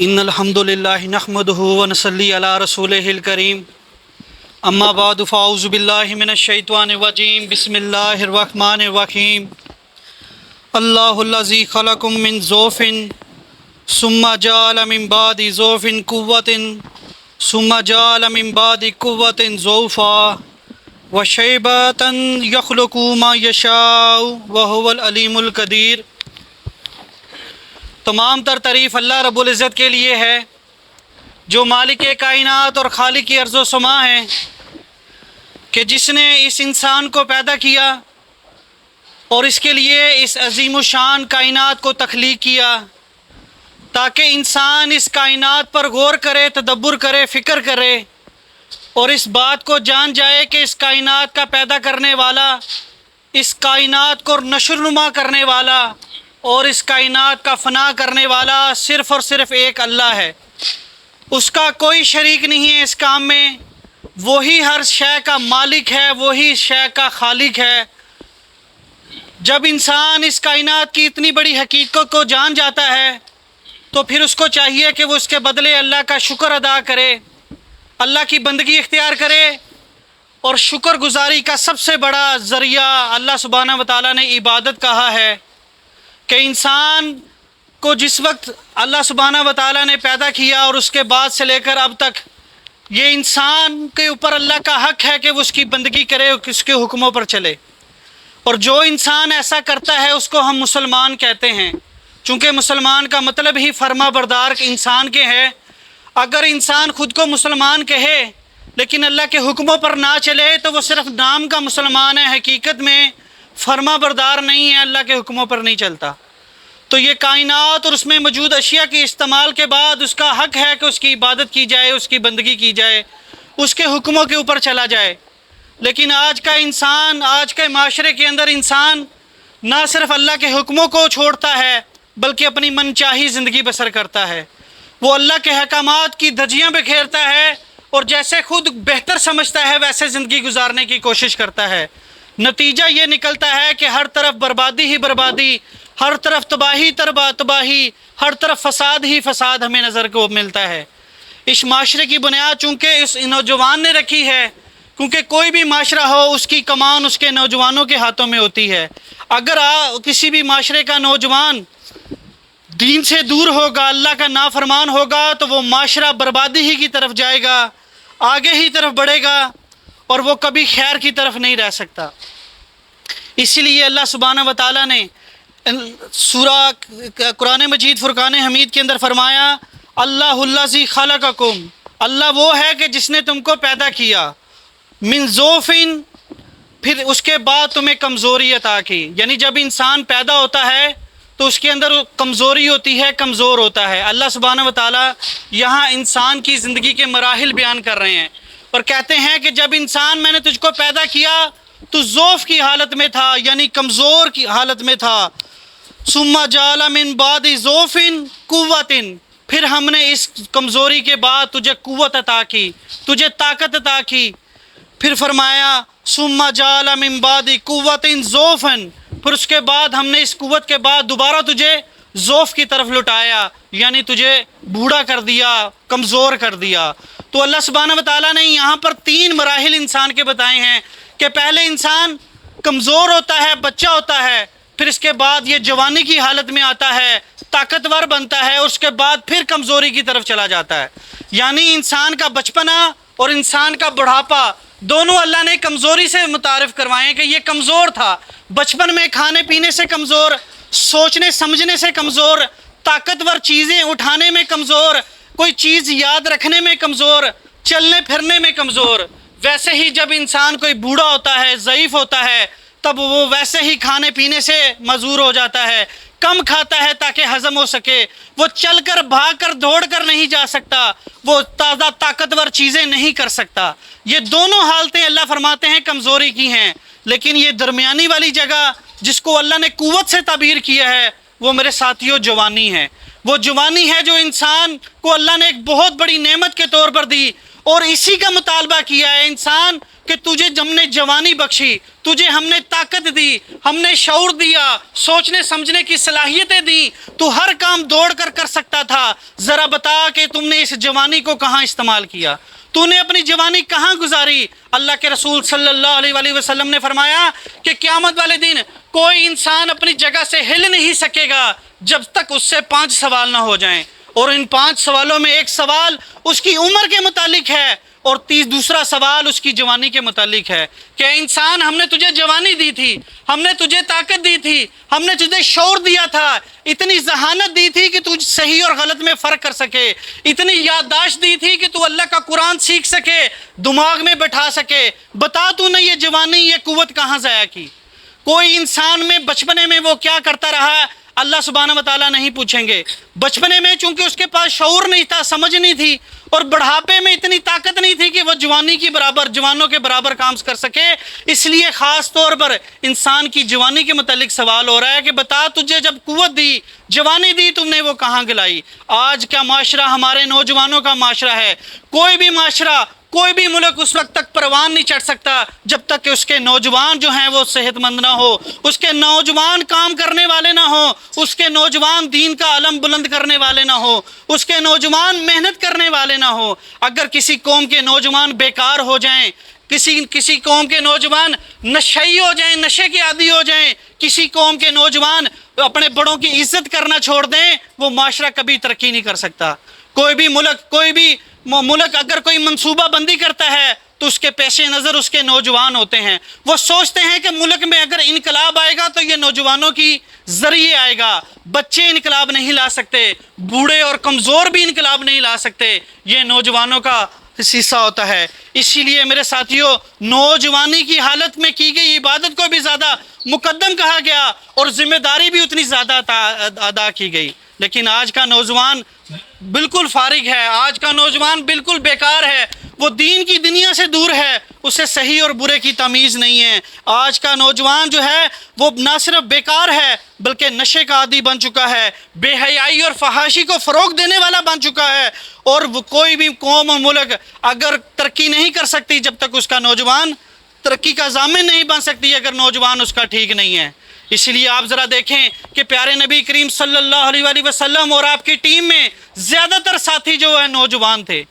ان الحمد للہ نحمدہ ونصلی علی رسولہ الکریم اما بعد فاعوذ باللہ من الشیطان الرجیم بسم اللہ الرحمن الرحیم اللہ الذی خلقکم من ضعف ثم جعل من بعد ضعف قوة ثم جعل من بعد قوة ضعفا وشیبة یخلق ما یشاء وهو العلیم القدیر۔ تمام تر تعریف اللہ رب العزت کے لیے ہے جو مالک کائنات اور خالق ارض و سما ہے، کہ جس نے اس انسان کو پیدا کیا اور اس کے لیے اس عظیم الشان کائنات کو تخلیق کیا تاکہ انسان اس کائنات پر غور کرے، تدبر کرے، فکر کرے اور اس بات کو جان جائے کہ اس کائنات کا پیدا کرنے والا، اس کائنات کو نشر نما کرنے والا اور اس کائنات کا فنا کرنے والا صرف اور صرف ایک اللہ ہے۔ اس کا کوئی شریک نہیں ہے اس کام میں، وہی ہر شے کا مالک ہے، وہی شے کا خالق ہے۔ جب انسان اس کائنات کی اتنی بڑی حقیقت کو جان جاتا ہے تو پھر اس کو چاہیے کہ وہ اس کے بدلے اللہ کا شکر ادا کرے، اللہ کی بندگی اختیار کرے، اور شکر گزاری کا سب سے بڑا ذریعہ اللہ سبحانہ و تعالیٰ نے عبادت کہا ہے، کہ انسان کو جس وقت اللہ سبحانہ و تعالیٰ نے پیدا کیا اور اس کے بعد سے لے کر اب تک یہ انسان کے اوپر اللہ کا حق ہے کہ وہ اس کی بندگی کرے، اس کے حکموں پر چلے، اور جو انسان ایسا کرتا ہے اس کو ہم مسلمان کہتے ہیں، چونکہ مسلمان کا مطلب ہی فرما بردار انسان کے ہے۔ اگر انسان خود کو مسلمان کہے لیکن اللہ کے حکموں پر نہ چلے تو وہ صرف نام کا مسلمان ہے، حقیقت میں فرما بردار نہیں ہے، اللہ کے حکموں پر نہیں چلتا۔ تو یہ کائنات اور اس میں موجود اشیاء کے استعمال کے بعد اس کا حق ہے کہ اس کی عبادت کی جائے، اس کی بندگی کی جائے، اس کے حکموں کے اوپر چلا جائے۔ لیکن آج کا انسان، آج کے معاشرے کے اندر انسان نہ صرف اللہ کے حکموں کو چھوڑتا ہے بلکہ اپنی من چاہی زندگی بسر کرتا ہے۔ وہ اللہ کے احکامات کی دھجیاں بکھیرتا ہے اور جیسے خود بہتر سمجھتا ہے ویسے زندگی گزارنے کی کوشش کرتا ہے۔ نتیجہ یہ نکلتا ہے کہ ہر طرف بربادی ہی بربادی، ہر طرف تباہی تباہی، ہر طرف فساد ہی فساد ہمیں نظر کو ملتا ہے۔ اس معاشرے کی بنیاد چونکہ اس نوجوان نے رکھی ہے، کیونکہ کوئی بھی معاشرہ ہو اس کی کمان اس کے نوجوانوں کے ہاتھوں میں ہوتی ہے۔ اگر کسی بھی معاشرے کا نوجوان دین سے دور ہوگا، اللہ کا نافرمان ہوگا، تو وہ معاشرہ بربادی ہی کی طرف جائے گا، آگے ہی طرف بڑھے گا، اور وہ کبھی خیر کی طرف نہیں رہ سکتا۔ اسی لیے اللہ سبحانہ و تعالیٰ نے سورہ قرآن مجید فرقان حمید کے اندر فرمایا، اللہ الذی خلقکم، اللہ وہ ہے کہ جس نے تم کو پیدا کیا، من ضعف، پھر اس کے بعد تمہیں کمزوری عطا کی۔ یعنی جب انسان پیدا ہوتا ہے تو اس کے اندر کمزوری ہوتی ہے، کمزور ہوتا ہے۔ اللہ سبحانہ و تعالیٰ یہاں انسان کی زندگی کے مراحل بیان کر رہے ہیں اور کہتے ہیں کہ جب انسان میں نے تجھ کو پیدا کیا تو ضعف کی حالت میں تھا، یعنی کمزور کی حالت میں تھا۔ ثم جعل من بعد ضعف قوة، پھر ہم نے اس کمزوری کے بعد تجھے قوت عطا کی، تجھے طاقت عطا کی۔ پھر فرمایا ثم جعل من بعد قوة ضعفا، پھر اس کے بعد ہم نے اس قوت کے بعد دوبارہ تجھے ضعف کی طرف لٹایا، یعنی تجھے بوڑھا کر دیا، کمزور کر دیا۔ تو اللہ سبحانہ و تعالیٰ نے یہاں پر 3 مراحل انسان کے بتائے ہیں کہ پہلے انسان کمزور ہوتا ہے، بچہ ہوتا ہے، پھر اس کے بعد یہ جوانی کی حالت میں آتا ہے، طاقتور بنتا ہے، اور اس کے بعد پھر کمزوری کی طرف چلا جاتا ہے۔ یعنی انسان کا بچپنا اور انسان کا بڑھاپا دونوں اللہ نے کمزوری سے متعارف کروائے کہ یہ کمزور تھا، بچپن میں کھانے پینے سے کمزور، سوچنے سمجھنے سے کمزور، طاقتور چیزیں اٹھانے میں کمزور، کوئی چیز یاد رکھنے میں کمزور، چلنے پھرنے میں کمزور۔ ویسے ہی جب انسان کوئی بوڑھا ہوتا ہے، ضعیف ہوتا ہے، تب وہ ویسے ہی کھانے پینے سے معذور ہو جاتا ہے، کم کھاتا ہے تاکہ ہضم ہو سکے، وہ چل کر بھاگ کر دوڑ کر نہیں جا سکتا، وہ تازہ طاقتور چیزیں نہیں کر سکتا۔ یہ دونوں حالتیں اللہ فرماتے ہیں کمزوری کی ہیں، لیکن یہ درمیانی والی جگہ جس کو اللہ نے قوت سے تعبیر کیا ہے وہ میرے ساتھیوں جوانی ہے۔ وہ جوانی ہے جو انسان کو اللہ نے ایک بہت بڑی نعمت کے طور پر دی، اور اسی کا مطالبہ کیا ہے انسان کہ تجھے ہم نے جوانی بخشی، تجھے ہم نے طاقت دی، ہم نے شعور دیا، سوچنے سمجھنے کی صلاحیتیں دی، تو ہر کام دوڑ کر کر سکتا تھا، ذرا بتا کہ تم نے اس جوانی کو کہاں استعمال کیا، تو نے اپنی جوانی کہاں گزاری؟ اللہ کے رسول صلی اللہ علیہ وآلہ وسلم نے فرمایا کہ قیامت والے دن کوئی انسان اپنی جگہ سے ہل نہیں سکے گا جب تک اس سے 5 سوال نہ ہو جائیں، اور ان 5 سوالوں میں ایک سوال اس کی عمر کے متعلق ہے اور دوسرا سوال اس کی جوانی کے متعلق ہے کہ انسان ہم نے تجھے جوانی دی تھی، ہم نے تجھے طاقت دی تھی، ہم نے تجھے شعور دیا تھا، اتنی ذہانت دی تھی کہ تجھ صحیح اور غلط میں فرق کر سکے، اتنی یادداشت دی تھی کہ تو اللہ کا قرآن سیکھ سکے، دماغ میں بٹھا سکے، بتا تو نے یہ جوانی یہ قوت کہاں ضائع کی؟ کوئی انسان میں بچپنے میں وہ کیا کرتا رہا اللہ سبحانہ و تعالیٰ نہیں پوچھیں گے، بچپنے میں چونکہ اس کے پاس شعور نہیں تھا، سمجھ نہیں تھی، اور بڑھاپے میں اتنی طاقت نہیں تھی کہ وہ جوانی کی برابر جوانوں کے برابر کام کر سکے، اس لیے خاص طور پر انسان کی جوانی کے متعلق سوال ہو رہا ہے کہ بتا تجھے جب قوت دی، جوانی دی، تم نے وہ کہاں گلائی؟ آج کا معاشرہ ہمارے نوجوانوں کا معاشرہ ہے، کوئی بھی معاشرہ کوئی بھی ملک اس وقت تک پروان نہیں چڑھ سکتا جب تک کہ اس کے نوجوان جو ہیں وہ صحت مند نہ ہو، اس کے نوجوان کام کرنے والے نہ ہو، اس کے نوجوان دین کا علم بلند کرنے والے نہ ہو، اس کے نوجوان محنت کرنے والے نہ ہو۔ اگر کسی قوم کے نوجوان بیکار ہو جائیں، کسی قوم کے نوجوان نشئی ہو جائیں، نشے کے عادی ہو جائیں، کسی قوم کے نوجوان اپنے بڑوں کی عزت کرنا چھوڑ دیں، وہ معاشرہ کبھی ترقی نہیں کر سکتا۔ کوئی بھی ملک اگر کوئی منصوبہ بندی کرتا ہے تو اس کے پیش نظر اس کے نوجوان ہوتے ہیں، وہ سوچتے ہیں کہ ملک میں اگر انقلاب آئے گا تو یہ نوجوانوں کی ذریعے آئے گا، بچے انقلاب نہیں لا سکتے، بوڑھے اور کمزور بھی انقلاب نہیں لا سکتے، یہ نوجوانوں کا حصہ ہوتا ہے۔ اسی لیے میرے ساتھیوں، نوجوانی کی حالت میں کی گئی عبادت کو بھی زیادہ مقدم کہا گیا اور ذمہ داری بھی اتنی زیادہ ادا کی گئی، لیکن آج کا نوجوان بالکل فارغ ہے، آج کا نوجوان بالکل بیکار ہے، وہ دین کی دنیا سے دور ہے، اسے صحیح اور برے کی تمیز نہیں ہے۔ آج کا نوجوان جو ہے وہ نہ صرف بیکار ہے بلکہ نشے کا عادی بن چکا ہے، بے حیائی اور فحاشی کو فروغ دینے والا بن چکا ہے، اور وہ کوئی بھی قوم اور ملک اگر ترقی نہیں کر سکتی جب تک اس کا نوجوان ترقی کا ضامن نہیں بن سکتی اگر نوجوان اس کا ٹھیک نہیں ہے۔ اس لیے آپ ذرا دیکھیں کہ پیارے نبی کریم صلی اللہ علیہ وآلہ وسلم اور آپ کی ٹیم میں زیادہ تر ساتھی جو ہیں نوجوان تھے۔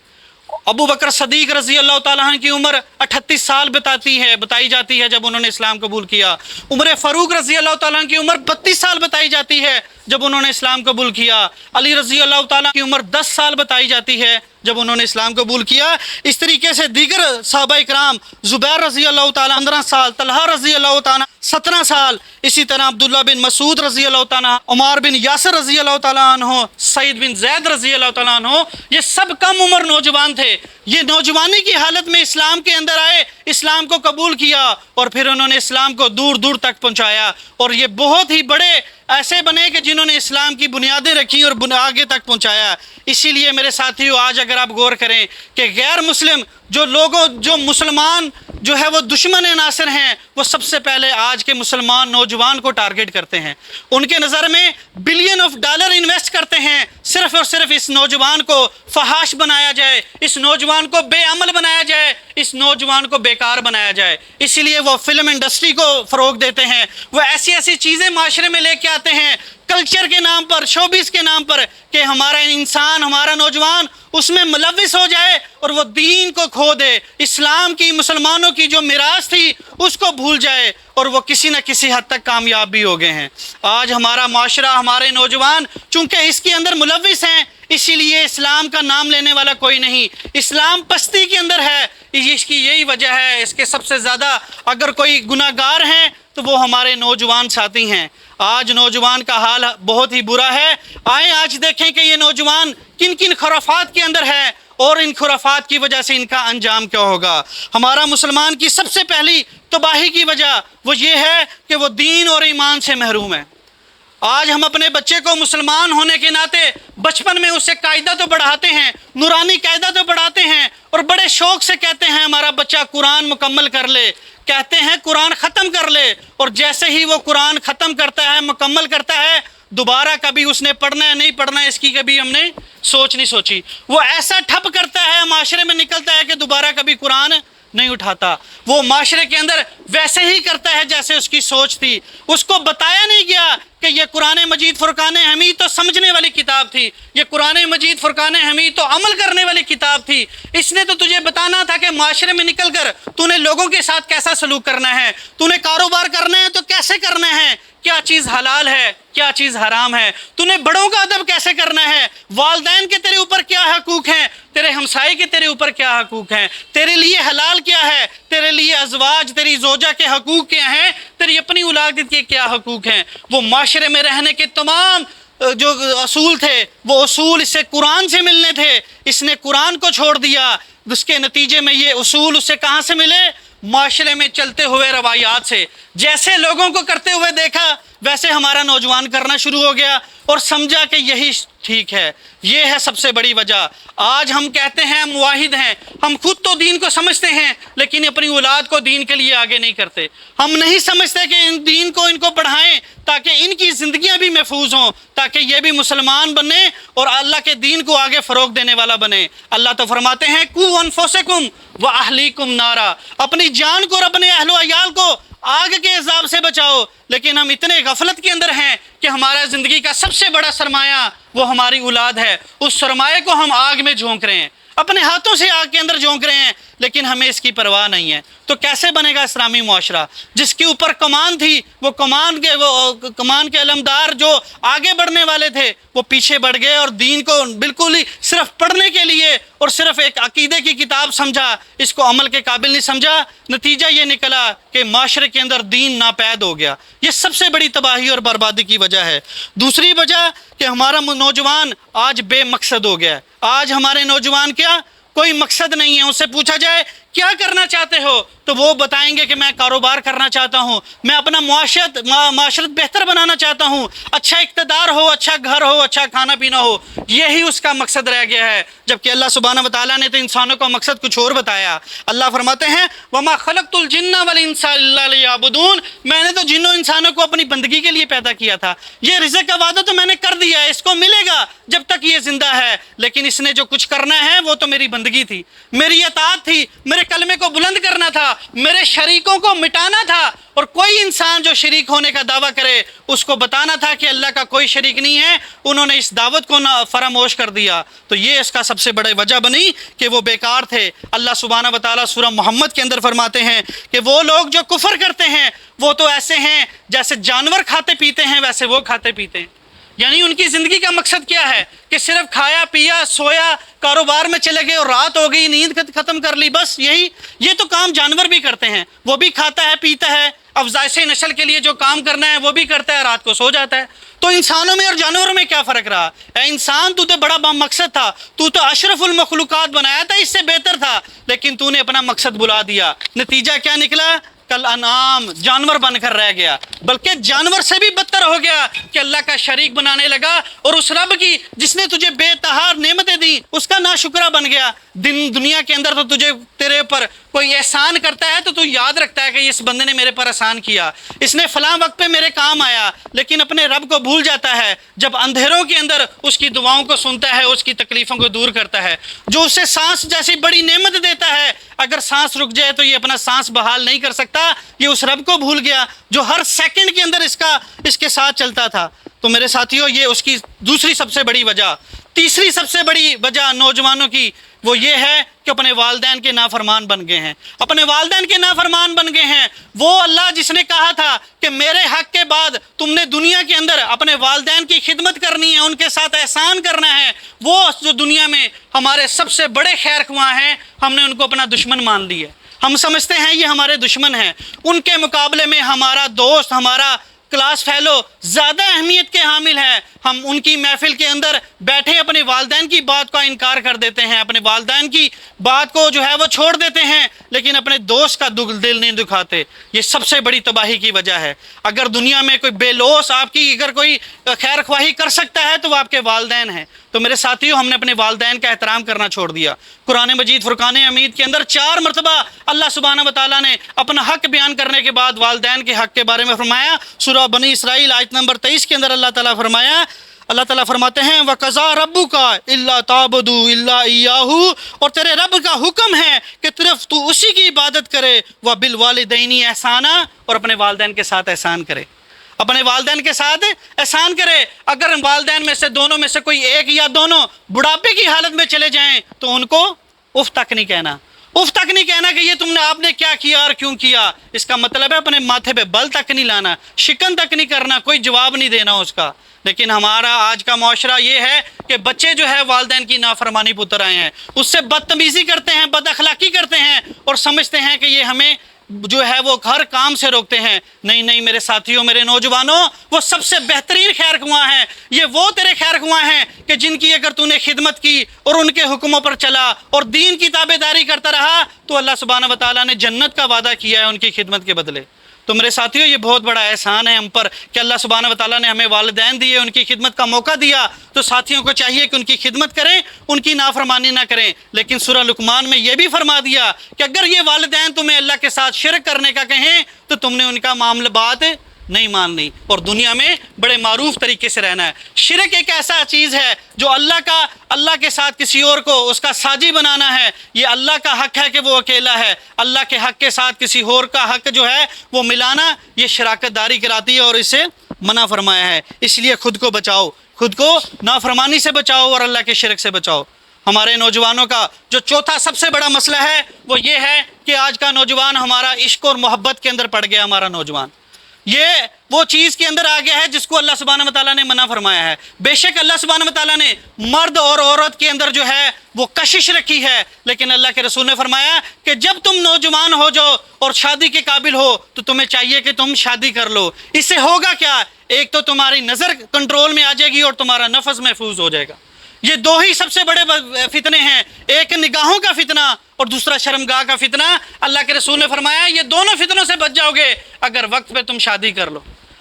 ابو بکر صدیق رضی اللہ تعالیٰ عنہ کی عمر 38 سال بتائی جاتی ہے جب انہوں نے اسلام قبول کیا۔ عمر فاروق رضی اللہ تعالیٰ عنہ کی عمر 32 سال بتائی جاتی ہے جب انہوں نے اسلام قبول کیا۔ علی رضی اللہ تعالیٰ کی عمر 10 سال بتائی جاتی ہے جب انہوں نے اسلام قبول کیا۔ اس طریقے سے دیگر صحابہ اکرام، زبیر رضی اللہ تعالیٰ 15 سال، طلحہ رضی اللہ تعالیٰ 17 سال، اسی طرح عبداللہ بن مسعود رضی اللہ تعالیٰ، عمار بن یاسر رضی اللہ تعالیٰ عنہ، سعید بن زید رضی اللہ تعالیٰ عنہ، یہ سب کم عمر نوجوان تھے۔ یہ نوجوانی کی حالت میں اسلام کے اندر آئے، اسلام کو قبول کیا اور پھر انہوں نے اسلام کو دور دور تک پہنچایا، اور یہ بہت ہی بڑے ایسے بنے کہ جنہوں نے اسلام کی بنیادیں رکھی اور آگے تک پہنچایا۔ اسی لیے میرے ساتھیوں، آج اگر آپ غور کریں کہ غیر مسلم جو مسلمان جو ہے وہ دشمن عناصر ہیں، وہ سب سے پہلے آج کے مسلمان نوجوان کو ٹارگٹ کرتے ہیں، ان کے نظر میں بلین آف ڈالر انویسٹ کرتے ہیں صرف اور صرف اس نوجوان کو فحاش بنایا جائے، اس نوجوان کو بے عمل بنایا جائے، اس نوجوان کو بیکار بنایا جائے۔ اسی لیے وہ فلم انڈسٹری کو فروغ دیتے ہیں، وہ ایسی چیزیں معاشرے میں لے کے آتے ہیں کلچر کے نام پر، شوبیز کے نام پر، کہ ہمارا انسان، ہمارا نوجوان اس میں ملوث ہو جائے اور وہ دین کو کھو دے، اسلام کی، مسلمانوں کی جو میراث تھی اس کو بھول جائے، اور وہ کسی نہ کسی حد تک کامیاب بھی ہو گئے ہیں۔ آج ہمارا معاشرہ، ہمارے نوجوان چونکہ اس کے اندر ملوث ہیں، اسی لیے اسلام کا نام لینے والا کوئی نہیں، اسلام پستی کے اندر ہے۔ اس کی یہی وجہ ہے، اس کے سب سے زیادہ اگر کوئی گناہ گار ہیں تو وہ ہمارے نوجوان ساتھی ہیں۔ آج نوجوان کا حال بہت ہی برا ہے۔ آئیں آج دیکھیں کہ یہ نوجوان کن کن خرافات کے اندر ہے اور ان خرافات کی وجہ سے ان کا انجام کیا ہوگا۔ ہمارا مسلمان کی سب سے پہلی تباہی کی وجہ وہ یہ ہے کہ وہ دین اور ایمان سے محروم ہے۔ آج ہم اپنے بچے کو مسلمان ہونے کے ناطے بچپن میں اسے قاعدہ تو پڑھاتے ہیں، نورانی قاعدہ تو پڑھاتے ہیں، اور بڑے شوق سے کہتے ہیں ہمارا بچہ قرآن مکمل کر لے، کہتے ہیں قرآن ختم کر لے، اور جیسے ہی وہ قرآن ختم کرتا ہے، مکمل کرتا ہے، دوبارہ کبھی اس نے پڑھنا ہے نہیں پڑھنا ہے اس کی کبھی ہم نے سوچ نہیں سوچی، وہ ایسا ٹھپ کرتا ہے، معاشرے میں نکلتا ہے کہ دوبارہ کبھی قرآن نہیں اٹھاتا، وہ معاشرے کے اندر ویسے ہی کرتا ہے جیسے اس کی سوچ تھی۔ اس کو بتایا نہیں گیا کہ یہ قرآن مجید فرقان حمید تو سمجھنے والی کتاب تھی، یہ قرآن مجید فرقان حمید تو عمل کرنے والی کتاب تھی۔ اس نے تو تجھے بتانا تھا کہ معاشرے میں نکل کر تو نے لوگوں کے ساتھ کیسا سلوک کرنا ہے، تو نے کاروبار کرنا ہے تو کیسے کرنا ہے، کیا چیز حلال ہے کیا چیز حرام ہے، تو نے بڑوں کا ادب کیسے کرنا ہے، والدین کے تیرے اوپر کیا حقوق ہیں، تیرے ہمسائے کے تیرے اوپر کیا حقوق ہیں، تیرے لیے حلال کیا ہے، تیرے لیے ازواج تیری زوجہ کے حقوق کیا ہیں، تیری اپنی اولاد کے کیا حقوق ہیں۔ وہ معاشرے میں رہنے کے تمام جو اصول تھے وہ اصول اس سے قرآن سے ملنے تھے، اس نے قرآن کو چھوڑ دیا۔ اس کے نتیجے میں یہ اصول اس سے کہاں سے ملے؟ معاشرے میں چلتے ہوئے روایات سے۔ جیسے لوگوں کو کرتے ہوئے دیکھا ویسے ہمارا نوجوان کرنا شروع ہو گیا اور سمجھا کہ یہی ٹھیک ہے۔ یہ ہے سب سے بڑی وجہ۔ آج ہم کہتے ہیں ہم موحد ہیں، ہم خود تو دین کو سمجھتے ہیں لیکن اپنی اولاد کو دین کے لیے آگے نہیں کرتے۔ ہم نہیں سمجھتے کہ ان دین کو ان کو پڑھائیں تاکہ ان کی زندگیاں بھی محفوظ ہوں، تاکہ یہ بھی مسلمان بنے اور اللہ کے دین کو آگے فروغ دینے والا بنے۔ اللہ تو فرماتے ہیں قُوا أَنفُسَكُمْ وَأَهْلِيكُمْ نَارًا، اپنی جان کو اور اپنے اہل و عیال کو آگ کے عذاب سے بچاؤ۔ لیکن ہم اتنے غفلت کے اندر ہیں کہ ہمارا زندگی کا سب سے بڑا سرمایہ وہ ہماری اولاد ہے، اس سرمایہ کو ہم آگ میں جھونک رہے ہیں، اپنے ہاتھوں سے آگ کے اندر جھونک رہے ہیں، لیکن ہمیں اس کی پرواہ نہیں ہے۔ تو کیسے بنے گا اسلامی معاشرہ؟ جس کے اوپر کمان تھی، وہ کمان کے علمدار جو آگے بڑھنے والے تھے وہ پیچھے بڑھ گئے اور دین کو بالکل ہی صرف پڑھنے کے لیے اور صرف ایک عقیدے کی کتاب سمجھا، اس کو عمل کے قابل نہیں سمجھا۔ نتیجہ یہ نکلا کہ معاشرے کے اندر دین ناپید ہو گیا۔ یہ سب سے بڑی تباہی اور بربادی کی وجہ ہے۔ دوسری وجہ کہ ہمارا نوجوان آج بے مقصد ہو گیا ہے۔ آج ہمارے نوجوان کیا کوئی مقصد نہیں ہے۔ ان سے پوچھا جائے کیا کرنا چاہتے ہو تو وہ بتائیں گے کہ میں کاروبار کرنا چاہتا ہوں، میں اپنا معاشرت بہتر بنانا چاہتا ہوں، اچھا اقتدار ہو، اچھا گھر ہو، اچھا کھانا پینا ہو، یہی اس کا مقصد رہ گیا ہے۔ جبکہ اللہ سبحانہ وتعالیٰ نے تو انسانوں کا مقصد کچھ اور بتایا۔ اللہ فرماتے ہیں وَمَا خَلَقْتُ الْجِنَّ وَالْإِنسَ إِلَّا لِيَعْبُدُونِ، میں نے تو جنوں انسانوں کو اپنی بندگی کے لیے پیدا کیا تھا۔ یہ رزق کا وعدہ تو میں نے کر دیا ہے، اس کو ملے گا جب تک یہ زندہ ہے، لیکن اس نے جو کچھ کرنا ہے وہ تو میری بندگی تھی، میری اطاعت تھی، میرے کلمے کو بلند کرنا تھا، میرے شریکوں کو مٹانا تھا۔ اور کوئی انسان جو شریک ہونے کا دعویٰ کرے اس کو بتانا تھا کہ اللہ کا کوئی شریک نہیں ہے، انہوں نے اس دعوت کو فراموش کر دیا۔ تو یہ اس کا سب سے بڑی وجہ بنی کہ وہ بیکار تھے۔ اللہ سبحانہ وتعالیٰ سورہ محمد کے اندر فرماتے ہیں کہ وہ لوگ جو کفر کرتے ہیں وہ تو ایسے ہیں جیسے جانور کھاتے پیتے ہیں ویسے وہ کھاتے پیتے ہیں۔ یعنی ان کی زندگی کا مقصد کیا ہے کہ صرف کھایا پیا سویا، کاروبار میں چلے گئے اور رات ہو گئی نیند ختم کر لی، بس یہی۔ یہ تو کام جانور بھی کرتے ہیں، وہ بھی کھاتا ہے پیتا ہے، افزائش نسل کے لیے جو کام کرنا ہے وہ بھی کرتا ہے، رات کو سو جاتا ہے۔ تو انسانوں میں اور جانوروں میں کیا فرق رہا؟ اے انسان تو بڑا مقصد تھا، تو اشرف المخلوقات بنایا تھا، اس سے بہتر تھا، لیکن تو نے اپنا مقصد بلا دیا۔ نتیجہ کیا نکلا؟ کل انعام جانور بن کر رہ گیا، بلکہ جانور سے بھی بدتر ہو گیا کہ اللہ کا شریک بنانے لگا اور اس رب کی جس نے تجھے بے تہار نعمتیں دی اس کا ناشکرہ بن گیا۔ دنیا کے اندر تو تیرے اوپر کوئی احسان کرتا ہے تو یاد رکھتا ہے کہ اس بندے نے میرے پر احسان کیا، اس نے فلاں وقت پہ میرے کام آیا، لیکن اپنے رب کو بھول جاتا ہے جب اندھیروں کے اندر اس کی دعاؤں کو سنتا ہے، اس کی تکلیفوں کو دور کرتا ہے، جو اسے سانس جیسی بڑی نعمت دیتا ہے۔ اگر سانس رک جائے تو یہ اپنا سانس بحال نہیں کر سکتا، یہ اس رب کو بھول گیا جو ہر سیکنڈ کے اندر اس کے ساتھ چلتا تھا۔ تو میرے ساتھیوں یہ اس کی دوسری سب سے بڑی وجہ۔ تیسری سب سے بڑی وجہ نوجوانوں کی وہ یہ ہے کہ اپنے والدین کے نافرمان بن گئے ہیں، اپنے والدین کے نافرمان بن گئے ہیں۔ وہ اللہ جس نے کہا تھا کہ میرے حق کے بعد تم نے دنیا کے اندر اپنے والدین کی خدمت کرنی ہے، ان کے ساتھ احسان کرنا ہے، وہ جو دنیا میں ہمارے سب سے بڑے خیر خواہ ہیں، ہم نے ان کو اپنا دشمن مان لیا ہے۔ ہم سمجھتے ہیں یہ ہمارے دشمن ہیں، ان کے مقابلے میں ہمارا دوست، ہمارا کلاس فیلو زیادہ اہمیت کے حامل ہے۔ ہم ان کی محفل کے اندر بیٹھے اپنے والدین کی بات کا انکار کر دیتے ہیں، اپنے والدین کی بات کو جو ہے وہ چھوڑ دیتے ہیں، لیکن اپنے دوست کا دل نہیں دکھاتے۔ یہ سب سے بڑی تباہی کی وجہ ہے۔ اگر دنیا میں کوئی بے لوث آپ کی اگر کوئی خیر خواہی کر سکتا ہے تو وہ آپ کے والدین ہیں۔ تو میرے ساتھیوں ہم نے اپنے والدین کا احترام کرنا چھوڑ دیا۔ قرآن مجید فرقان حمید کے اندر 4 مرتبہ اللہ سبحانہ وتعالیٰ نے اپنا حق بیان کرنے کے بعد والدین کے حق کے بارے میں فرمایا۔ سورہ بنی اسرائیل آیت نمبر 23 کے اندر اللہ تعالیٰ فرمایا اللہ تعالیٰ فرماتے ہیں وَقَضَىٰ رَبُّكَ إِلَّا تَعْبُدُوا إِلَّا إِيَّاهُ، اور تیرے رب کا حکم ہے کہ صرف تو اسی کی عبادت کرے، وَبِالْوَالِدَيْنِ احسانا، اور اپنے والدین کے ساتھ احسان کرے، اپنے والدین کے ساتھ احسان کرے۔ اگر والدین میں سے دونوں میں سے کوئی ایک یا دونوں بڑھاپے کی حالت میں چلے جائیں تو ان کو اف تک نہیں کہنا، اف تک نہیں کہنا کہ یہ تم نے آپ نے کیا کیا اور کیوں کیا۔ اس کا مطلب ہے اپنے ماتھے پہ بل تک نہیں لانا، شکن تک نہیں کرنا، کوئی جواب نہیں دینا اس کا۔ لیکن ہمارا آج کا معاشرہ یہ ہے کہ بچے جو ہے والدین کی نافرمانی پتر آئے ہیں، اس سے بدتمیزی کرتے ہیں، بد اخلاقی کرتے ہیں، اور سمجھتے ہیں کہ یہ ہمیں جو ہے وہ ہر کام سے روکتے ہیں۔ نہیں نہیں میرے ساتھیوں، میرے نوجوانوں، وہ سب سے بہترین خیر خواہ ہیں۔ یہ وہ تیرے خیر خواہ ہیں کہ جن کی اگر تو نے خدمت کی اور ان کے حکموں پر چلا اور دین کی تابع داری کرتا رہا تو اللہ سبحانہ و تعالیٰ نے جنت کا وعدہ کیا ہے ان کی خدمت کے بدلے۔ تو میرے ساتھیوں، یہ بہت بڑا احسان ہے ہم پر کہ اللہ سبحانہ و تعالیٰ نے ہمیں والدین دیے، ان کی خدمت کا موقع دیا، تو ساتھیوں کو چاہیے کہ ان کی خدمت کریں، ان کی نافرمانی نہ کریں۔ لیکن سورہ لقمان میں یہ بھی فرما دیا کہ اگر یہ والدین تمہیں اللہ کے ساتھ شرک کرنے کا کہیں تو تم نے ان کا معاملہ بات نہیں ماننی اور دنیا میں بڑے معروف طریقے سے رہنا ہے۔ شرک ایک ایسا چیز ہے جو اللہ کے ساتھ کسی اور کو اس کا ساجی بنانا ہے۔ یہ اللہ کا حق ہے کہ وہ اکیلا ہے، اللہ کے حق کے ساتھ کسی اور کا حق جو ہے وہ ملانا یہ شراکت داری کراتی ہے اور اسے منع فرمایا ہے۔ اس لیے خود کو بچاؤ، خود کو نافرمانی سے بچاؤ اور اللہ کے شرک سے بچاؤ۔ ہمارے نوجوانوں کا جو چوتھا سب سے بڑا مسئلہ ہے وہ یہ ہے کہ آج کا نوجوان ہمارا عشق اور محبت کے اندر پڑ گیا۔ ہمارا نوجوان یہ وہ چیز کے اندر آ گیا ہے جس کو اللہ سبحانہ و تعالیٰ نے منع فرمایا ہے۔ بے شک اللہ سبحانہ و تعالیٰ نے مرد اور عورت کے اندر جو ہے وہ کشش رکھی ہے، لیکن اللہ کے رسول نے فرمایا کہ جب تم نوجوان ہو جاؤ اور شادی کے قابل ہو تو تمہیں چاہیے کہ تم شادی کر لو۔ اس سے ہوگا کیا؟ ایک تو تمہاری نظر کنٹرول میں آ جائے گی اور تمہارا نفس محفوظ ہو جائے گا۔ یہ دو ہی سب سے بڑے فتنے ہیں، ایک نگاہوں کا فتنہ اور دوسرا شرمگاہ کا فتنہ۔ اللہ کے رسول نے فرمایا یہ دونوں فتنوں سے بچ جاؤ گے اگر وقت پہ تم شادی کر لو۔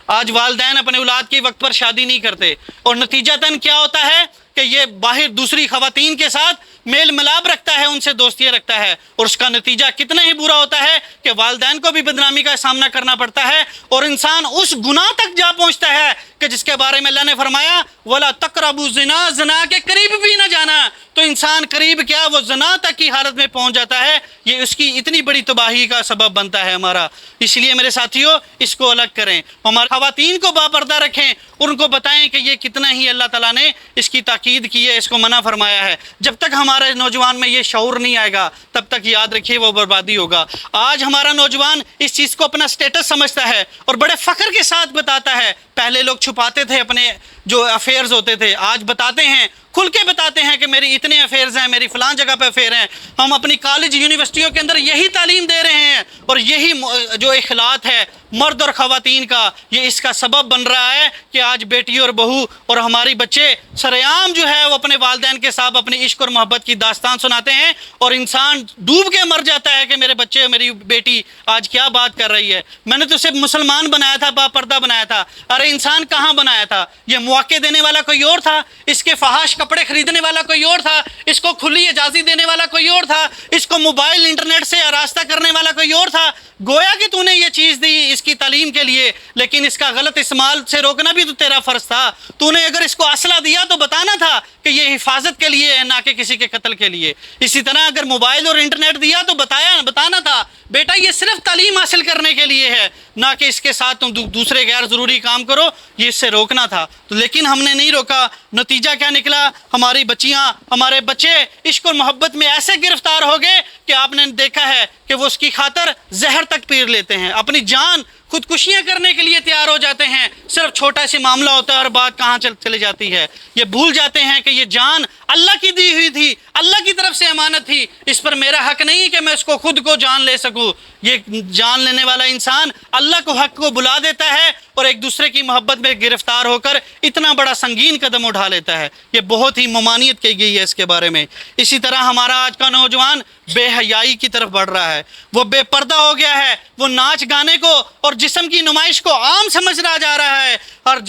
آج والدین اپنے اولاد کی وقت پر شادی نہیں کرتے اور نتیجتاً کیا ہوتا ہے کہ یہ باہر دوسری خواتین کے ساتھ میل ملاپ رکھتا ہے، ان سے دوستیاں رکھتا ہے، اور اس کا نتیجہ کتنا ہی برا ہوتا ہے کہ والدین کو بھی بدنامی کا سامنا کرنا پڑتا ہے اور انسان اس گناہ تک جا پہنچتا ہے کہ جس کے بارے میں اللہ نے فرمایا وَلَا تَقْرَبُوا الزِّنَا، زنا کے قریب بھی نہ جانا۔ تو انسان قریب کیا وہ زنا تک کی حالت میں پہنچ جاتا ہے، یہ اس کی اتنی بڑی تباہی کا سبب بنتا ہے ہمارا۔ اس لیے میرے ساتھیوں اس کو الگ کریں، ہمارے خواتین کو باپردہ رکھیں، ان کو بتائیں کہ یہ کتنا ہی اللہ تعالیٰ نے اس کی تاکید کی ہے، اس کو منع فرمایا ہے۔ جب تک ہمارے نوجوان میں یہ شعور نہیں آئے گا تب تک یاد رکھیے وہ بربادی ہوگا۔ آج ہمارا نوجوان اس چیز کو اپنا سٹیٹس سمجھتا ہے اور بڑے فخر کے ساتھ بتاتا ہے۔ پہلے لوگ چھپاتے تھے اپنے جو افیئرز ہوتے تھے، آج بتاتے ہیں، کھل کے بتاتے ہیں کہ میری اتنے افیئرز ہیں، میری فلان جگہ پہ افیئر ہیں۔ ہم اپنی کالج یونیورسٹیوں کے اندر یہی تعلیم دے رہے ہیں اور یہی جو اخلاط ہے مرد اور خواتین کا، یہ اس کا سبب بن رہا ہے کہ آج بیٹی اور بہو اور ہماری بچے سرعام جو ہے وہ اپنے والدین کے ساتھ اپنی عشق اور محبت کی داستان سناتے ہیں اور انسان ڈوب کے مر جاتا ہے کہ میرے بچے میری بیٹی آج کیا بات کر رہی ہے، میں نے تو اسے مسلمان بنایا تھا، باپردہ بنایا تھا۔ ارے انسان کہاں بنایا تھا؟ یہ مواقع دینے والا کوئی اور تھا، اس کے فحاش کپڑے خریدنے والا کوئی اور تھا، اس کو کھلی اجازت دینے والا کوئی اور تھا، اس کو موبائل انٹرنیٹ سے آراستہ کرنے والا کوئی اور تھا۔ گویا کہ تو نے یہ چیز دی اس کی تعلیم کے لیے، لیکن اس کا غلط استعمال سے روکنا بھی تو تیرا فرض تھا۔ تو نے اگر اس کو اسلحہ دیا تو بتانا تھا کہ یہ حفاظت کے لیے ہے، نہ کہ کسی کے قتل کے لیے۔ اسی طرح اگر موبائل اور انٹرنیٹ دیا تو بتانا تھا بیٹا یہ صرف تعلیم حاصل کرنے کے لیے ہے، نہ کہ اس کے ساتھ تم دوسرے غیر ضروری کام کرو، یہ اس سے روکنا تھا۔ لیکن ہم نے نہیں روکا، نتیجہ کیا نکلا؟ ہماری بچیاں، ہمارے بچے عشق اور محبت میں ایسے گرفتار ہو گئے کہ آپ نے دیکھا ہے کہ وہ اس کی خاطر زہر تک پی لیتے ہیں، اپنی جان خودکشیاں کرنے کے لیے تیار ہو جاتے ہیں۔ صرف چھوٹا سی معاملہ ہوتا ہے اور بات کہاں چلی جاتی ہے، یہ بھول جاتے ہیں کہ یہ جان اللہ کی دی ہوئی تھی، اللہ کی طرف سے امانت تھی، اس پر میرا حق نہیں کہ میں اس کو خود کو جان لے سکوں۔ یہ جان لینے والا انسان اللہ کو حق کو بلا دیتا ہے اور ایک دوسرے کی محبت میں گرفتار ہو کر اتنا بڑا سنگین قدم اٹھا لیتا ہے۔ یہ بہت ہی ممانعت کی گئی ہے اس کے بارے میں۔ اسی طرح ہمارا آج کا نوجوان بے حیائی کی طرف بڑھ رہا ہے، وہ بے پردہ ہو گیا ہے، وہ ناچ گانے کو اور جسم کی نمائش کو عام سمجھنا جا رہا ہے، اور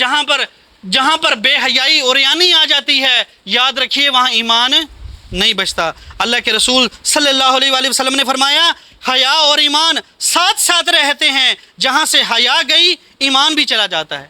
جہاں پر بے حیائی عریانی آ جاتی ہے یاد رکھیے وہاں ایمان نہیں بچتا۔ اللہ کے رسول صلی اللہ علیہ وآلہ وسلم نے فرمایا حیا اور ایمان ساتھ ساتھ رہتے ہیں، جہاں سے حیا گئی ایمان بھی چلا جاتا ہے۔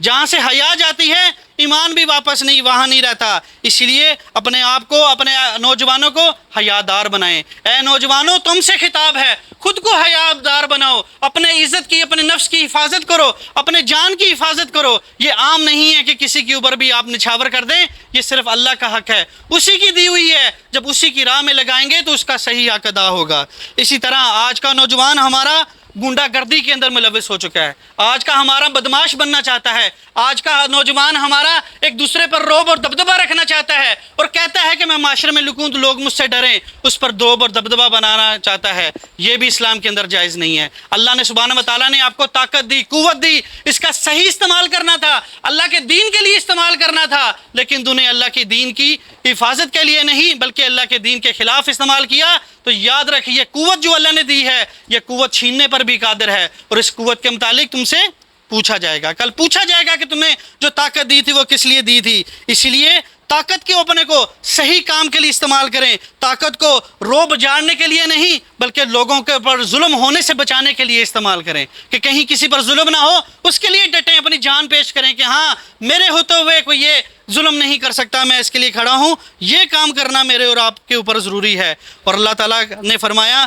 جہاں سے حیا جاتی ہے ایمان بھی واپس نہیں وہاں نہیں رہتا۔ اسی لیے اپنے آپ کو، اپنے نوجوانوں کو حیادار بنائیں۔ اے نوجوانوں، تم سے خطاب ہے، خود کو حیادار بناؤ، اپنے عزت کی، اپنے نفس کی حفاظت کرو، اپنے جان کی حفاظت کرو۔ یہ عام نہیں ہے کہ کسی کے اوپر بھی آپ نچھاور کر دیں، یہ صرف اللہ کا حق ہے، اسی کی دی ہوئی ہے، جب اسی کی راہ میں لگائیں گے تو اس کا صحیح حق ادا ہوگا۔ اسی طرح آج کا نوجوان ہمارا گنڈا گردی کے اندر ملوث ہو چکا ہے، آج کا ہمارا بدماش بننا چاہتا ہے، آج کا نوجوان ہمارا ایک دوسرے پر روب اور دبدبہ رکھنا چاہتا ہے اور کہتا ہے کہ میں معاشرے میں لکوں تو لوگ مجھ سے ڈریں، اس پر روب اور دبدبہ بنانا چاہتا ہے۔ یہ بھی اسلام کے اندر جائز نہیں ہے۔ اللہ نے سبحانہ و تعالیٰ نے آپ کو طاقت دی، قوت دی، اس کا صحیح استعمال کرنا تھا، اللہ کے دین کے لیے استعمال کرنا تھا، لیکن تم نے اللہ کے دین کی حفاظت کے لیے نہیں بلکہ اللہ کے دین کے خلاف استعمال کیا، تو یاد رکھیے یہ قوت جو اللہ نے دی ہے یہ قوت چھیننے پر بھی قادر ہے، اور اس قوت کے متعلق تم سے پوچھا جائے گا، کل پوچھا جائے گا کہ تمہیں جو طاقت دی تھی وہ کس لیے دی تھی۔ اسی لیے طاقت کے اپنے کو صحیح کام کے لیے استعمال کریں، طاقت کو روب جاڑنے کے لیے نہیں بلکہ لوگوں کے اوپر ظلم ہونے سے بچانے کے لیے استعمال کریں، کہ کہیں کسی پر ظلم نہ ہو، اس کے لیے ڈٹیں، اپنی جان پیش کریں کہ ہاں میرے ہوتے ہوئے کوئی یہ ظلم نہیں کر سکتا، میں اس کے لیے کھڑا ہوں، یہ کام کرنا میرے اور آپ کے اوپر ضروری ہے۔ اور اللہ تعالیٰ نے فرمایا،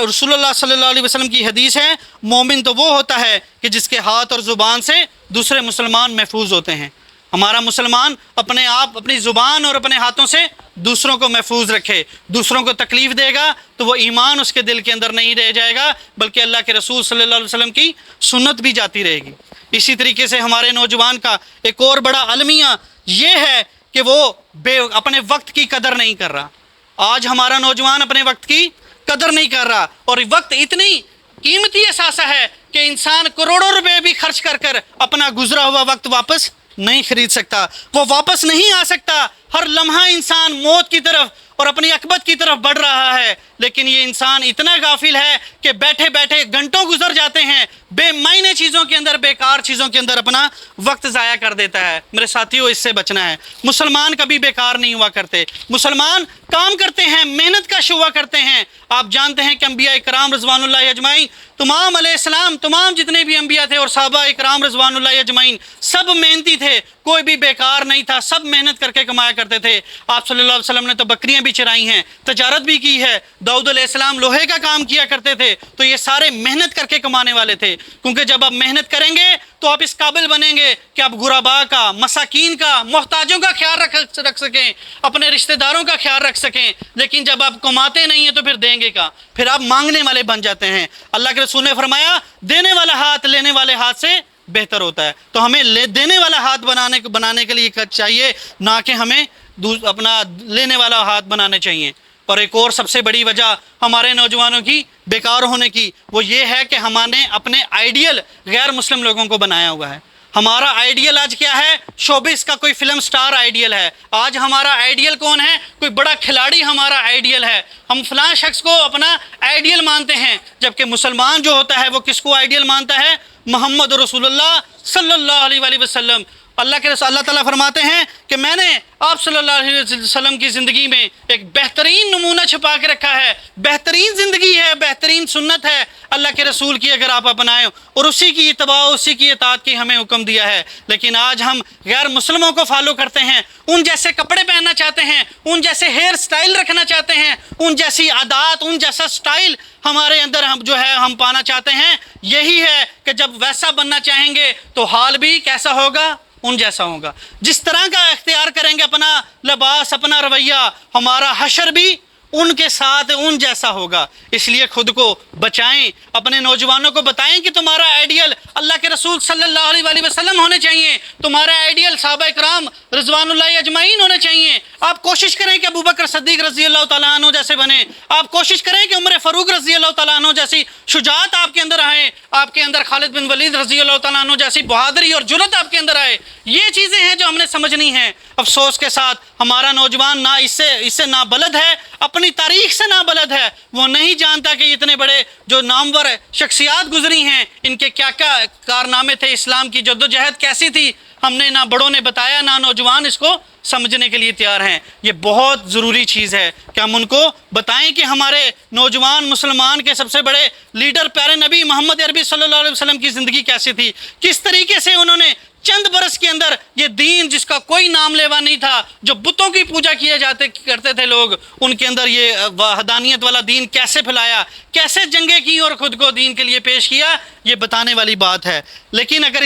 رسول اللہ صلی اللہ علیہ وسلم کی حدیث ہے، مومن تو وہ ہوتا ہے کہ جس کے ہاتھ اور زبان سے دوسرے مسلمان محفوظ ہوتے ہیں۔ ہمارا مسلمان اپنے آپ، اپنی زبان اور اپنے ہاتھوں سے دوسروں کو محفوظ رکھے، دوسروں کو تکلیف دے گا تو وہ ایمان اس کے دل کے اندر نہیں رہ جائے گا بلکہ اللہ کے رسول صلی اللہ علیہ وسلم کی سنت بھی جاتی رہے گی۔ اسی طریقے سے ہمارے نوجوان کا ایک اور بڑا المیہ یہ ہے کہ وہ اپنے وقت کی قدر نہیں کر رہا۔ آج ہمارا نوجوان اپنے وقت کی قدر نہیں کر رہا، اور وقت اتنی قیمتی اثاثہ ہے کہ انسان کروڑوں روپے بھی خرچ کر کر اپنا گزرا ہوا وقت واپس نہیں خرید سکتا، وہ واپس نہیں آ سکتا۔ ہر لمحہ انسان موت کی طرف اور اپنی عقبت کی طرف بڑھ رہا ہے، لیکن یہ انسان اتنا غافل ہے کہ بیٹھے بیٹھے گھنٹوں گزر جاتے ہیں، بے معنی چیزوں کے اندر، بیکار چیزوں کے اندر اپنا وقت ضائع کر دیتا ہے۔ میرے ساتھیوں، اس سے بچنا ہے۔ مسلمان کبھی بیکار نہیں ہوا کرتے، مسلمان کام کرتے ہیں، محنت کا شعبہ کرتے ہیں۔ آپ جانتے ہیں کہ انبیاء اکرام رضوان اللہ اجمعین، تمام علیہ السلام، تمام جتنے بھی انبیاء تھے اور صحابہ اکرام رضوان اللہ اجمعین، سب محنتی تھے، کوئی بھی بیکار نہیں تھا، سب محنت کر کے کمایا کرتے تھے۔ آپ صلی اللہ علیہ وسلم نے تو بکریاں بھی چرائی ہیں، تجارت بھی کی ہے، داؤد علیہ السلام لوہے کا کام کیا کرتے تھے، تو یہ سارے محنت کر کے کمانے والے تھے، کیونکہ جب آپ محنت کریں گے تو آپ اس قابل بنیں گے کہ آپ غرباء کا، مساکین کا، محتاجوں کا خیال رکھ سکیں، اپنے رشتہ داروں کا خیال رکھ سکیں۔ لیکن جب آپ کماتے نہیں ہیں تو پھر دیں گے کا، پھر آپ مانگنے والے بن جاتے ہیں۔ اللہ کے رسول نے فرمایا، دینے والا ہاتھ لینے والے ہاتھ سے بہتر ہوتا ہے۔ تو ہمیں دینے والا ہاتھ بنانے کے لیے چاہیے، نہ کہ ہمیں اپنا لینے والا ہاتھ بنانے چاہیے۔ اور ایک اور سب سے بڑی وجہ ہمارے نوجوانوں کی بیکار ہونے کی وہ یہ ہے کہ ہم نے اپنے آئیڈیل غیر مسلم لوگوں کو بنایا ہوا ہے۔ ہمارا آئیڈیل آج کیا ہے؟ شوبز کا کوئی فلم سٹار آئیڈیل ہے۔ آج ہمارا آئیڈیل کون ہے؟ کوئی بڑا کھلاڑی ہمارا آئیڈیل ہے۔ ہم فلاں شخص کو اپنا آئیڈیل مانتے ہیں، جبکہ مسلمان جو ہوتا ہے وہ کس کو آئیڈیل مانتا ہے؟ محمد رسول اللہ صلی اللہ علیہ وسلم۔ اللہ تعالیٰ فرماتے ہیں کہ میں نے آپ صلی اللہ علیہ وسلم کی زندگی میں ایک بہترین نمونہ چھپا کے رکھا ہے، بہترین زندگی ہے، بہترین سنت ہے اللہ کے رسول کی، اگر آپ اپنائیں اور اسی کی اتباع، اسی کی اطاعت کی ہمیں حکم دیا ہے۔ لیکن آج ہم غیر مسلموں کو فالو کرتے ہیں، ان جیسے کپڑے پہننا چاہتے ہیں، ان جیسے ہیئر سٹائل رکھنا چاہتے ہیں، ان جیسی عادات، ان جیسا سٹائل ہمارے اندر ہم جو ہے ہم پانا چاہتے ہیں۔ یہی ہے کہ جب ویسا بننا چاہیں گے تو حال بھی کیسا ہوگا؟ ان جیسا ہوگا۔ جس طرح کا اختیار کریں گے اپنا لباس، اپنا رویہ، ہمارا حشر بھی ان کے ساتھ ان جیسا ہوگا۔ اس لیے خود کو بچائیں، اپنے نوجوانوں کو بتائیں کہ تمہارا آئیڈیل اللہ کے رسول صلی اللہ علیہ وسلم ہونے چاہیے، تمہارا آئیڈیل صحابہ اکرام رضوان اللہ اجمعین ہونے چاہیے۔ آپ کوشش کریں کہ ابوبکر صدیق رضی اللہ تعالیٰ عنہ جیسے بنیں، آپ کوشش کریں کہ عمر فاروق رضی اللہ تعالیٰ عنہ جیسی شجاعت آپ کے اندر آئے، آپ کے اندر خالد بن ولید رضی اللہ تعالیٰ عنہ جیسی بہادری اور جرأت آپ کے اندر آئے۔ یہ چیزیں ہیں جو ہم نے سمجھنی ہیں۔ افسوس کے ساتھ ہمارا نوجوان نہ اس سے نابلد ہے، اپنی تاریخ سے نابلد ہے، وہ نہیں جانتا کہ اتنے بڑے جو نامور شخصیات گزری ہیں ان کے کیا کیا کارنامے تھے، اسلام کی جدوجہد کیسی تھی۔ ہم نے نہ بڑوں نے بتایا، نہ نوجوان اس کو سمجھنے کے لیے تیار ہیں۔ یہ بہت ضروری چیز ہے کہ ہم ان کو بتائیں کہ ہمارے نوجوان مسلمان کے سب سے بڑے لیڈر پیارے نبی محمد عربی صلی اللہ علیہ وسلم کی زندگی کیسی تھی، کس طریقے سے انہوں نے چند برس کے اندر یہ دین جس کا کوئی نام لیوا نہیں تھا، جو بتوں کی پوجا کیے کرتے تھے لوگ، ان کے اندر یہ وحدانیت والا دین کیسے پھیلایا، کیسے جنگیں کی اور خود کو دین کے لیے پیش کیا، یہ بتانے والی بات ہے۔ لیکن اگر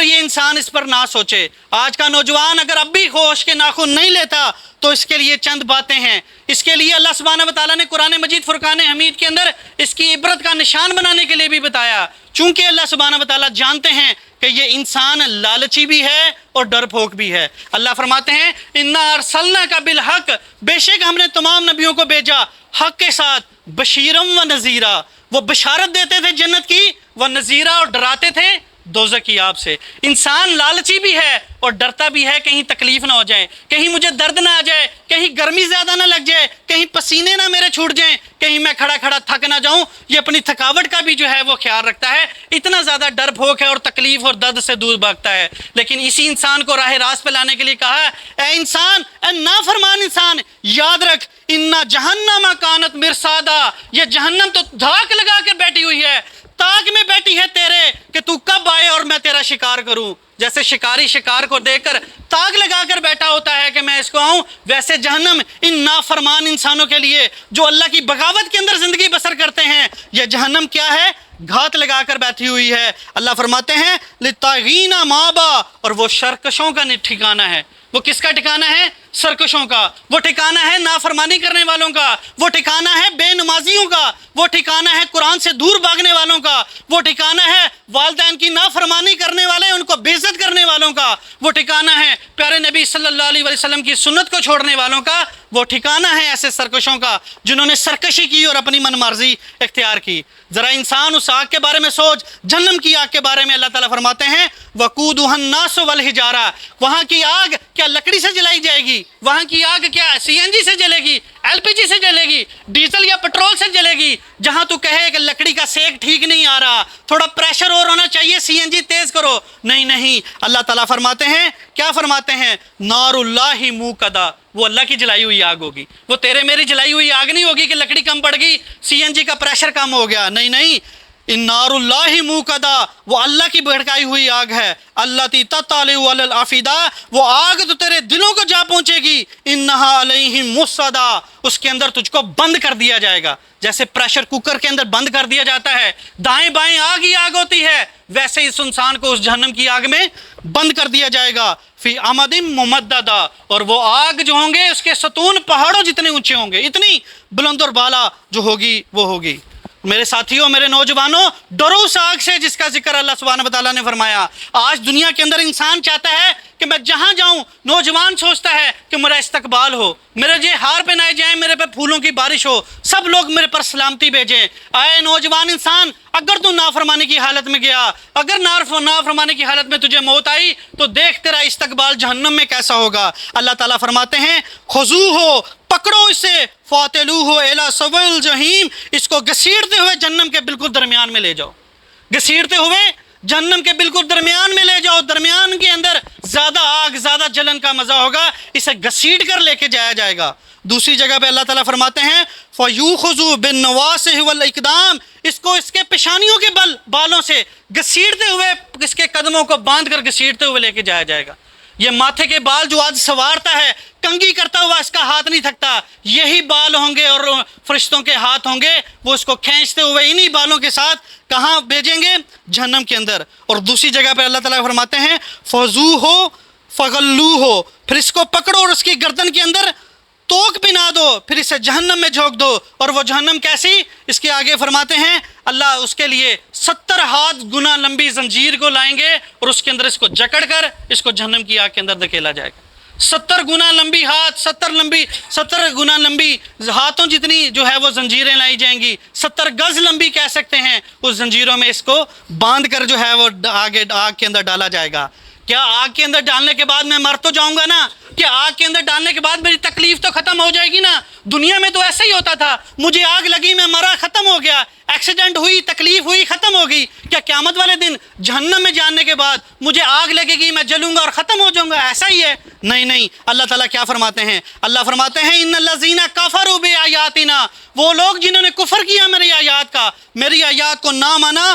یہ انسان اس پر نہ سوچے، آج کا نوجوان اگر اب بھی ہوش کے ناخن نہیں لیتا، تو اس کے لیے چند باتیں ہیں۔ اس کے لیے اللہ سبحانہ و تعالیٰ نے قرآن مجید فرقان حمید کے اندر اس کی عبرت کا نشان بنانے کے لیے بھی بتایا، چونکہ اللہ سبحانہ و تعالیٰ جانتے ہیں کہ یہ انسان لالچی بھی ہے اور ڈرپوک بھی ہے۔ اللہ فرماتے ہیں اِنَّا أَرْسَلْنَاكَ بِالْحَقِّ، بے شک ہم نے تمام نبیوں کو بھیجا حق کے ساتھ، بشیرم و نذیرا، وہ بشارت دیتے تھے جنت کی، وہ نذیرا، اور ڈراتے تھے دوزخ کی آگ سے۔ انسان لالچی بھی ہے اور ڈرتا بھی ہے کہیں تکلیف نہ ہو جائے، کہیں مجھے درد نہ آ جائے، کہیں گرمی زیادہ نہ لگ جائے، کہیں پسینے نہ میرے چھوٹ جائیں، کہیں میں کھڑا کھڑا تھک نہ جاؤں۔ یہ اپنی تھکاوٹ کا بھی جو ہے وہ خیال رکھتا ہے، اتنا زیادہ ڈر بھوک ہے اور تکلیف اور درد سے دور بھاگتا ہے۔ لیکن اسی انسان کو راہ راست پہ لانے کے لیے کہا ہے، اے انسان، اے نافرمان انسان، یاد رکھ اِنَّ جَہَنَّمَ كَانَتْ مِرْصَادًا، یہ جہنم تو دھاک لگا کر بیٹھی ہوئی ہے، تاک میں بیٹھی ہے تیرے کہ تو کب آئے اور میں تیرا شکار کروں۔ جیسے شکاری شکار کو دیکھ کر تاک لگا کر بیٹھا ہوتا ہے کہ میں اس کو آؤں، ویسے جہنم ان نافرمان انسانوں کے لیے جو اللہ کی بغاوت کے اندر زندگی بسر کرتے ہیں، یہ جہنم کیا ہے؟ گھات لگا کر بیٹھی ہوئی ہے۔ اللہ فرماتے ہیں لِلطَّاغِينَ مَآبًا، اور وہ سرکشوں کا ٹھکانہ ہے۔ وہ کس کا ٹھکانہ ہے؟ سرکشوں کا۔ وہ ٹھکانہ ہے نافرمانی کرنے والوں کا، وہ ٹھکانہ ہے بے نمازیوں کا، وہ ٹھکانہ ہے قرآن سے دور بھاگنے والوں کا، وہ ٹھکانہ ہے والدین کی نافرمانی کرنے والے ان کو بے عزت کرنے والوں کا، وہ ٹھکانہ ہے پیارے نبی صلی اللہ علیہ وسلم کی سنت کو چھوڑنے والوں کا، وہ ٹھکانہ ہے ایسے سرکشوں کا جنہوں نے سرکشی کی اور اپنی من مرضی اختیار کی۔ ذرا انسان اس آگ کے بارے میں سوچ، جہنم کی آگ کے بارے میں اللہ تعالیٰ فرماتے ہیں وَقُودُهَا النَّاسُ وَالْحِجَارَةُ، وہاں کی آگ کیا لکڑی سے جلائی جائے گی؟ وہاں کی آگ کیا CNG سے جلے گی، LPG سے جلے گی، ڈیزل یا پیٹرول سے جلے گی؟ جہاں تو کہے کہ لکڑی کا سیک ٹھیک نہیں آ رہا، تھوڑا پریشر اور ہونا چاہیے، CNG تیز کرو، نہیں، اللہ تعالیٰ فرماتے ہیں، کیا فرماتے ہیں؟ نار اللہ موقدا، وہ اللہ کی جلائی ہوئی آگ ہوگی، وہ تیرے میری جلائی ہوئی آگ نہیں ہوگی کہ لکڑی کم پڑ گئی، CNG کا پریشر کم ہو گیا، نہیں، ان نار اللہ موقدا، وہ اللہ کی بھڑکائی ہوئی آگ ہے، التی تطلع علی الافئدہ، وہ آگ تو تیرے دلوں کو جا پہنچے گی، انہا علیہم مؤصدہ، اس کے اندر تجھ کو بند کر دیا جائے گا، جیسے پریشر کوکر کے اندر بند کر دیا جاتا ہے، دائیں بائیں آگ ہی آگ ہوتی ہے، ویسے اس انسان کو اس جہنم کی آگ میں بند کر دیا جائے گا، فی عمد ممددہ، اور وہ آگ جو ہوں گے اس کے ستون پہاڑوں جتنے اونچے ہوں گے، اتنی بلند اور بالا جو ہوگی وہ ہوگی۔ میرے ساتھیوں، میرے نوجوانوں، ڈرو اس آگ سے جس کا ذکر اللہ سبحانہ و تعالیٰ نے فرمایا۔ آج دنیا کے اندر انسان چاہتا ہے کہ میں جہاں جاؤں، نوجوان سوچتا ہے کہ میرا استقبال ہو، میرے جو ہار پہنائے جائیں، میرے پہ پھولوں کی بارش ہو، سب لوگ میرے پر سلامتی بھیجیں۔ اے نوجوان انسان، اگر تو نافرمانی کی حالت میں گیا، اگر نافرمانی کی حالت میں تجھے موت آئی، تو دیکھ تیرا استقبال جہنم میں کیسا ہوگا۔ اللہ تعالیٰ فرماتے ہیں خذوہ، پکڑو اسے، فاتلوہ الی سواء الجحیم، اس کو گھسیٹتے ہوئے جہنم کے بالکل درمیان میں لے جاؤ، گھسیٹتے ہوئے جہنم کے بالکل درمیان میں لے جاؤ، درمیان کے اندر زیادہ آگ، زیادہ جلن کا مزہ ہوگا، اسے گھسیٹ کر لے کے جایا جائے گا۔ دوسری جگہ پہ اللہ تعالیٰ فرماتے ہیں فَيُوخَذُ بِالنَّوَاصِحِ وَالْإِقْدَامِ، اس کو اس کے پیشانیوں کے بالوں سے گھسیٹتے ہوئے، اس کے قدموں کو باندھ کر گھسیٹتے ہوئے لے کے جایا جائے گا۔ یہ ماتھے کے بال جو آج سوارتا ہے، کنگھی کرتا ہوا اس کا ہاتھ نہیں تھکتا، یہی بال ہوں گے اور فرشتوں کے ہاتھ ہوں گے، وہ اس کو کھینچتے ہوئے انہی بالوں کے ساتھ کہاں بھیجیں گے؟ جہنم کے اندر۔ اور دوسری جگہ پہ اللہ تعالیٰ فرماتے ہیں فَخُذُوهُ فَغُلُّوهُ، پھر اس کو پکڑو اور اس کی گردن کے اندر توک پہنا دو، پھر اسے جہنم میں جھونک دو۔ اور وہ جہنم کیسی؟ اس کے آگے فرماتے ہیں اللہ اس کے لیے 70 ہاتھ گنا لمبی زنجیر کو لائیں گے اور اس کے اندر اس کو جکڑ کر اس کو جہنم کی آگ کے اندر دھکیلا جائے گا۔ 70 گنا لمبی ہاتھ، 70 گنا لمبی ہاتھوں جتنی جو ہے وہ زنجیریں لائی جائیں گی، 70 گز لمبی کہہ سکتے ہیں، اس زنجیروں میں اس کو باندھ کر جو ہے وہ آگے آگ کے اندر ڈالا جائے گا۔ کیا آگ کے اندر ڈالنے کے بعد میں مر تو جاؤں گا نا؟ کیا آگ کے اندر ڈالنے کے بعد میری تکلیف تو ختم ہو جائے گی نا؟ دنیا میں تو ایسا ہی ہوتا تھا، مجھے آگ لگی، میں مرا، ختم ہو گیا، ایکسیڈنٹ ہوئی، تکلیف ہوئی، ختم ہو گئی۔ کیا قیامت والے دن جہنم میں جاننے کے بعد مجھے آگ لگے گی، میں جلوں گا اور ختم ہو جاؤں گا؟ ایسا ہی ہے؟ نہیں، اللہ تعالیٰ کیا فرماتے ہیں؟ اللہ فرماتے ہیں ان الذین کفروا بآیاتنا، وہ لوگ جنہوں نے کفر کیا میری آیات کا، میری آیات کو نہ مانا،